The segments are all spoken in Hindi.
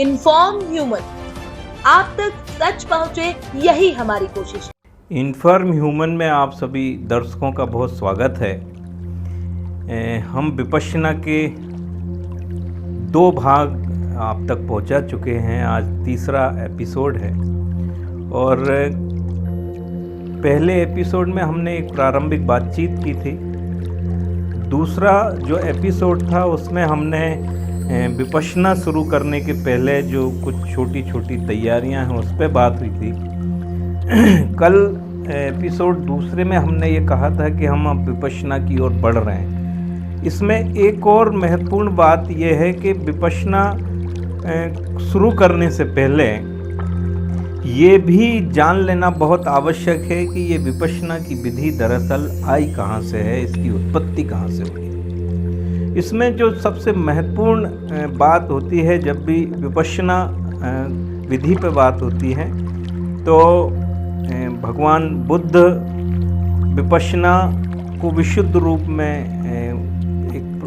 इन्फॉर्म ह्यूमन, आप तक सच पहुंचे, यही हमारी कोशिश। इन्फॉर्म ह्यूमन में आप सभी दर्शकों का बहुत स्वागत है। हम विपश्यना के 2 भाग आप तक पहुंचा चुके हैं। आज तीसरा एपिसोड है और पहले एपिसोड में हमने एक प्रारंभिक बातचीत की थी। दूसरा जो एपिसोड था उसमें हमने विपश्यना शुरू करने के पहले जो कुछ छोटी छोटी तैयारियां हैं उस पर बात हुई थी। कल एपिसोड दूसरे में हमने ये कहा था कि हम अब विपश्यना की ओर बढ़ रहे हैं। इसमें एक और महत्वपूर्ण बात यह है कि विपश्यना शुरू करने से पहले ये भी जान लेना बहुत आवश्यक है कि ये विपश्यना की विधि दरअसल आई कहाँ से है, इसकी उत्पत्ति कहाँ से हुई। इसमें जो सबसे महत्वपूर्ण बात होती है, जब भी विपश्यना विधि पर बात होती है तो भगवान बुद्ध विपश्यना को विशुद्ध रूप में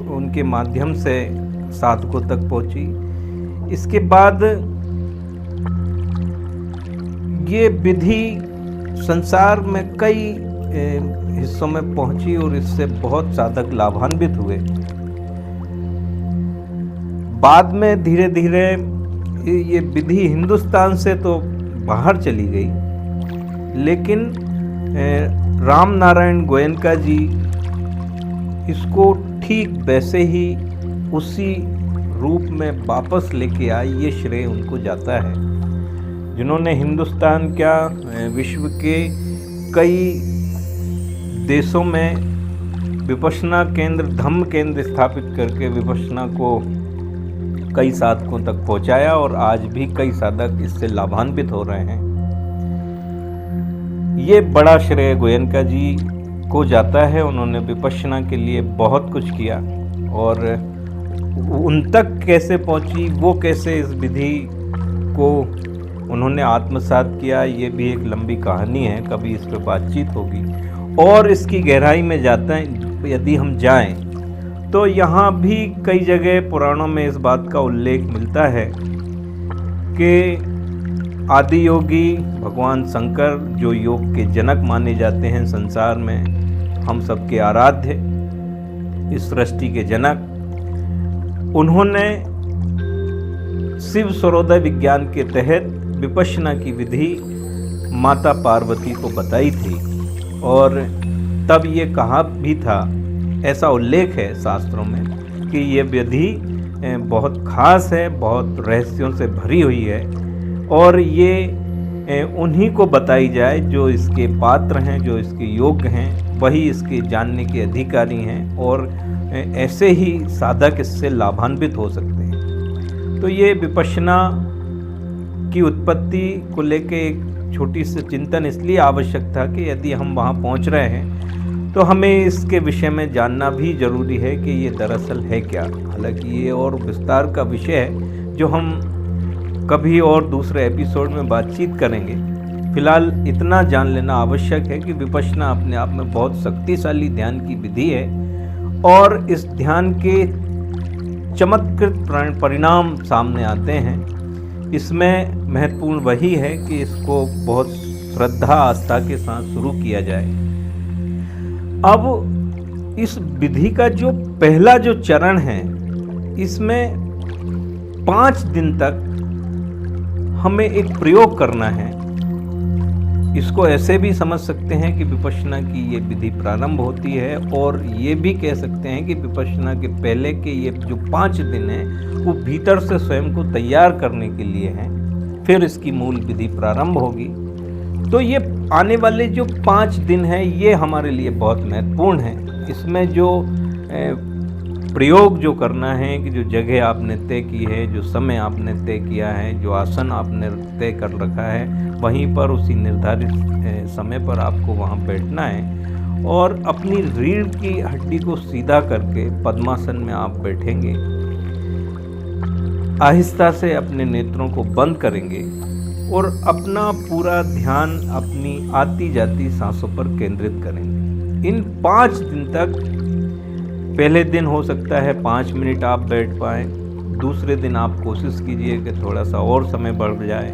उनके माध्यम से साधकों तक पहुंची। इसके बाद ये विधि संसार में कई हिस्सों में पहुंची और इससे बहुत साधक लाभान्वित हुए। बाद में धीरे धीरे ये विधि हिंदुस्तान से तो बाहर चली गई, लेकिन राम नारायण गोयनका जी इसको ठीक वैसे ही उसी रूप में वापस लेके आए। ये श्रेय उनको जाता है, जिन्होंने हिंदुस्तान क्या विश्व के कई देशों में विपश्यना केंद्र, धम्म केंद्र स्थापित करके विपश्यना को कई साधकों तक पहुंचाया और आज भी कई साधक इससे लाभान्वित हो रहे हैं। ये बड़ा श्रेय गोयनका जी को जाता है। उन्होंने विपश्यना के लिए बहुत कुछ किया और उन तक कैसे पहुंची, वो कैसे इस विधि को उन्होंने आत्मसात किया, ये भी एक लंबी कहानी है। कभी इस पर बातचीत होगी और इसकी गहराई में जाते हैं यदि हम जाएं तो यहाँ भी कई जगह पुराणों में इस बात का उल्लेख मिलता है कि आदि योगी भगवान शंकर, जो योग के जनक माने जाते हैं संसार में, हम सबके आराध्य, इस सृष्टि के जनक, उन्होंने शिव सर्वोदय विज्ञान के तहत विपश्यना की विधि माता पार्वती को बताई थी। और तब ये कहा भी था, ऐसा उल्लेख है शास्त्रों में, कि ये विधि बहुत खास है, बहुत रहस्यों से भरी हुई है और ये उन्हीं को बताई जाए जो इसके पात्र हैं, जो इसके योग्य हैं, वही इसके जानने के अधिकारी हैं और ऐसे ही साधक इससे लाभान्वित हो सकते हैं। तो ये विपश्यना की उत्पत्ति को लेके एक छोटी सी चिंतन इसलिए आवश्यक था कि यदि हम वहाँ पहुँच रहे हैं तो हमें इसके विषय में जानना भी जरूरी है कि ये दरअसल है क्या। हालांकि ये और विस्तार का विषय है जो हम कभी और दूसरे एपिसोड में बातचीत करेंगे। फिलहाल इतना जान लेना आवश्यक है कि विपश्यना अपने आप में बहुत शक्तिशाली ध्यान की विधि है और इस ध्यान के चमत्कृत परिणाम सामने आते हैं। इसमें महत्वपूर्ण वही है कि इसको बहुत श्रद्धा आस्था के साथ शुरू किया जाए। अब इस विधि का जो पहला जो चरण है, इसमें 5 दिन तक हमें एक प्रयोग करना है। इसको ऐसे भी समझ सकते हैं कि विपश्यना की ये विधि प्रारंभ होती है और ये भी कह सकते हैं कि विपश्यना के पहले के ये जो 5 दिन हैं वो भीतर से स्वयं को तैयार करने के लिए हैं, फिर इसकी मूल विधि प्रारंभ होगी। तो ये आने वाले जो 5 दिन हैं ये हमारे लिए बहुत महत्वपूर्ण है। इसमें जो प्रयोग जो करना है, कि जो जगह आपने तय की है, जो समय आपने तय किया है, जो आसन आपने तय कर रखा है, वहीं पर उसी निर्धारित समय पर आपको वहाँ बैठना है और अपनी रीढ़ की हड्डी को सीधा करके पद्मासन में आप बैठेंगे। आहिस्ता से अपने नेत्रों को बंद करेंगे और अपना पूरा ध्यान अपनी आती जाती सांसों पर केंद्रित करेंगे। इन 5 दिन तक, पहले दिन हो सकता है 5 मिनट आप बैठ पाएँ, दूसरे दिन आप कोशिश कीजिए कि थोड़ा सा और समय बढ़ जाए,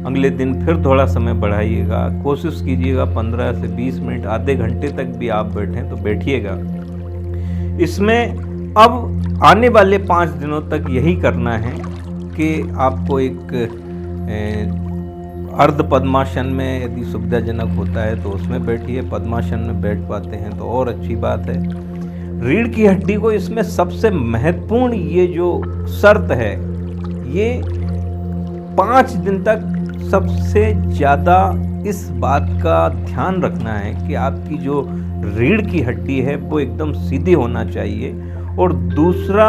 अगले दिन फिर थोड़ा समय बढ़ाइएगा, कोशिश कीजिएगा 15 से 20 मिनट, आधे घंटे तक भी आप बैठें तो बैठिएगा। इसमें अब आने वाले 5 दिनों तक यही करना है कि आपको एक अर्ध पद्मासन में यदि सुविधाजनक होता है तो उसमें बैठिए, पद्मासन में बैठ पाते हैं तो और अच्छी बात है। रीढ़ की हड्डी को इसमें सबसे महत्वपूर्ण ये जो शर्त है, ये 5 दिन तक सबसे ज़्यादा इस बात का ध्यान रखना है कि आपकी जो रीढ़ की हड्डी है वो एकदम सीधी होना चाहिए। और दूसरा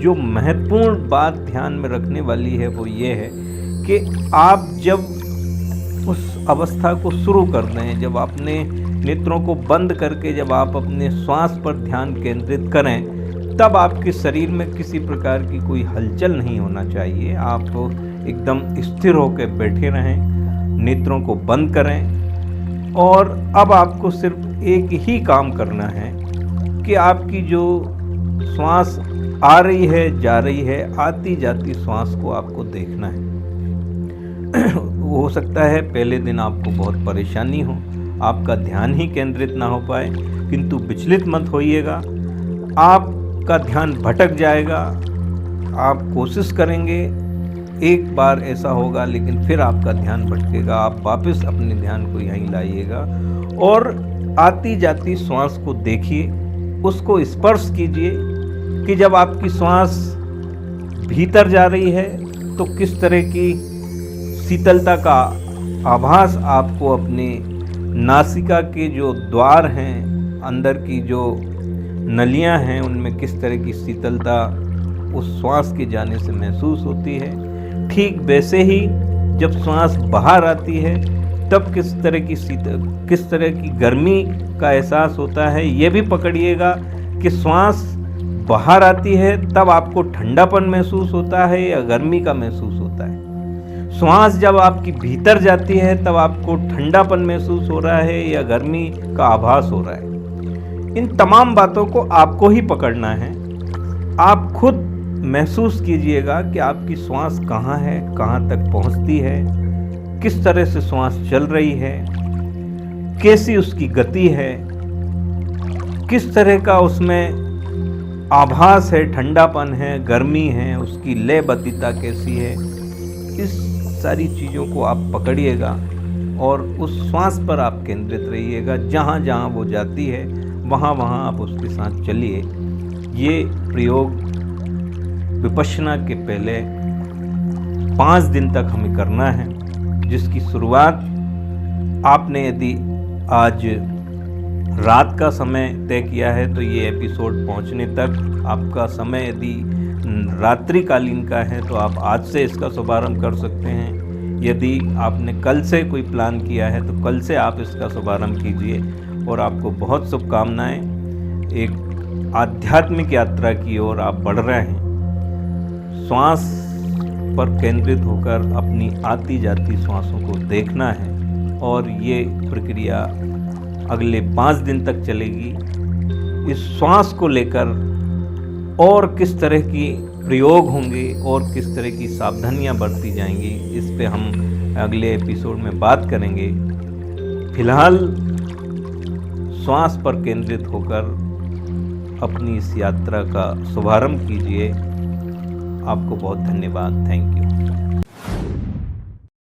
जो महत्वपूर्ण बात ध्यान में रखने वाली है वो ये है कि आप जब उस अवस्था को शुरू कर दें, जब अपने नेत्रों को बंद करके जब आप अपने श्वास पर ध्यान केंद्रित करें, तब आपके शरीर में किसी प्रकार की कोई हलचल नहीं होना चाहिए। आप एकदम स्थिर होकर बैठे रहें, नेत्रों को बंद करें और अब आपको सिर्फ एक ही काम करना है कि आपकी जो श्वास आ रही है, जा रही है, आती जाती श्वास को आपको देखना है। हो सकता है पहले दिन आपको बहुत परेशानी हो, आपका ध्यान ही केंद्रित ना हो पाए, किंतु विचलित मत होइएगा। आपका ध्यान भटक जाएगा, आप कोशिश करेंगे, एक बार ऐसा होगा लेकिन फिर आपका ध्यान भटकेगा, आप वापस अपने ध्यान को यहीं लाइएगा और आती जाती श्वास को देखिए, उसको स्पर्श कीजिए कि जब आपकी श्वास भीतर जा रही है तो किस तरह की शीतलता का आभास आपको अपने नासिका के जो द्वार हैं, अंदर की जो नलियां हैं, उनमें किस तरह की शीतलता उस श्वास के जाने से महसूस होती है। ठीक वैसे ही जब श्वास बाहर आती है तब किस तरह की गर्मी का एहसास होता है, ये भी पकड़िएगा कि श्वास बाहर आती है तब आपको ठंडापन महसूस होता है या गर्मी का महसूस होता है। श्वास जब आपकी भीतर जाती है तब आपको ठंडापन महसूस हो रहा है या गर्मी का आभास हो रहा है। इन तमाम बातों को आपको ही पकड़ना है। आप खुद महसूस कीजिएगा कि आपकी श्वास कहाँ है, कहाँ तक पहुँचती है, किस तरह से श्वास चल रही है, कैसी उसकी गति है, किस तरह का उसमें आभास है, ठंडापन है, गर्मी है, उसकी लयबद्धता कैसी है। इस सारी चीज़ों को आप पकड़िएगा और उस श्वास पर आप केंद्रित रहिएगा। जहाँ जहाँ वो जाती है वहाँ वहाँ आप उसके साथ चलिए। ये प्रयोग विपश्यना के पहले 5 दिन तक हमें करना है, जिसकी शुरुआत आपने यदि आज रात का समय तय किया है तो ये एपिसोड पहुंचने तक आपका समय यदि रात्रिकालीन का है तो आप आज से इसका शुभारंभ कर सकते हैं। यदि आपने कल से कोई प्लान किया है तो कल से आप इसका शुभारंभ कीजिए और आपको बहुत शुभकामनाएं। एक आध्यात्मिक यात्रा की ओर आप बढ़ रहे हैं। श्वास पर केंद्रित होकर अपनी आती जाती श्वासों को देखना है और ये प्रक्रिया अगले 5 दिन तक चलेगी। इस श्वास को लेकर और किस तरह की प्रयोग होंगे और किस तरह की सावधानियां बरती जाएंगी, इस पे हम अगले एपिसोड में बात करेंगे। फिलहाल श्वास पर केंद्रित होकर अपनी इस यात्रा का शुभारंभ कीजिए। आपको बहुत धन्यवाद। Thank you.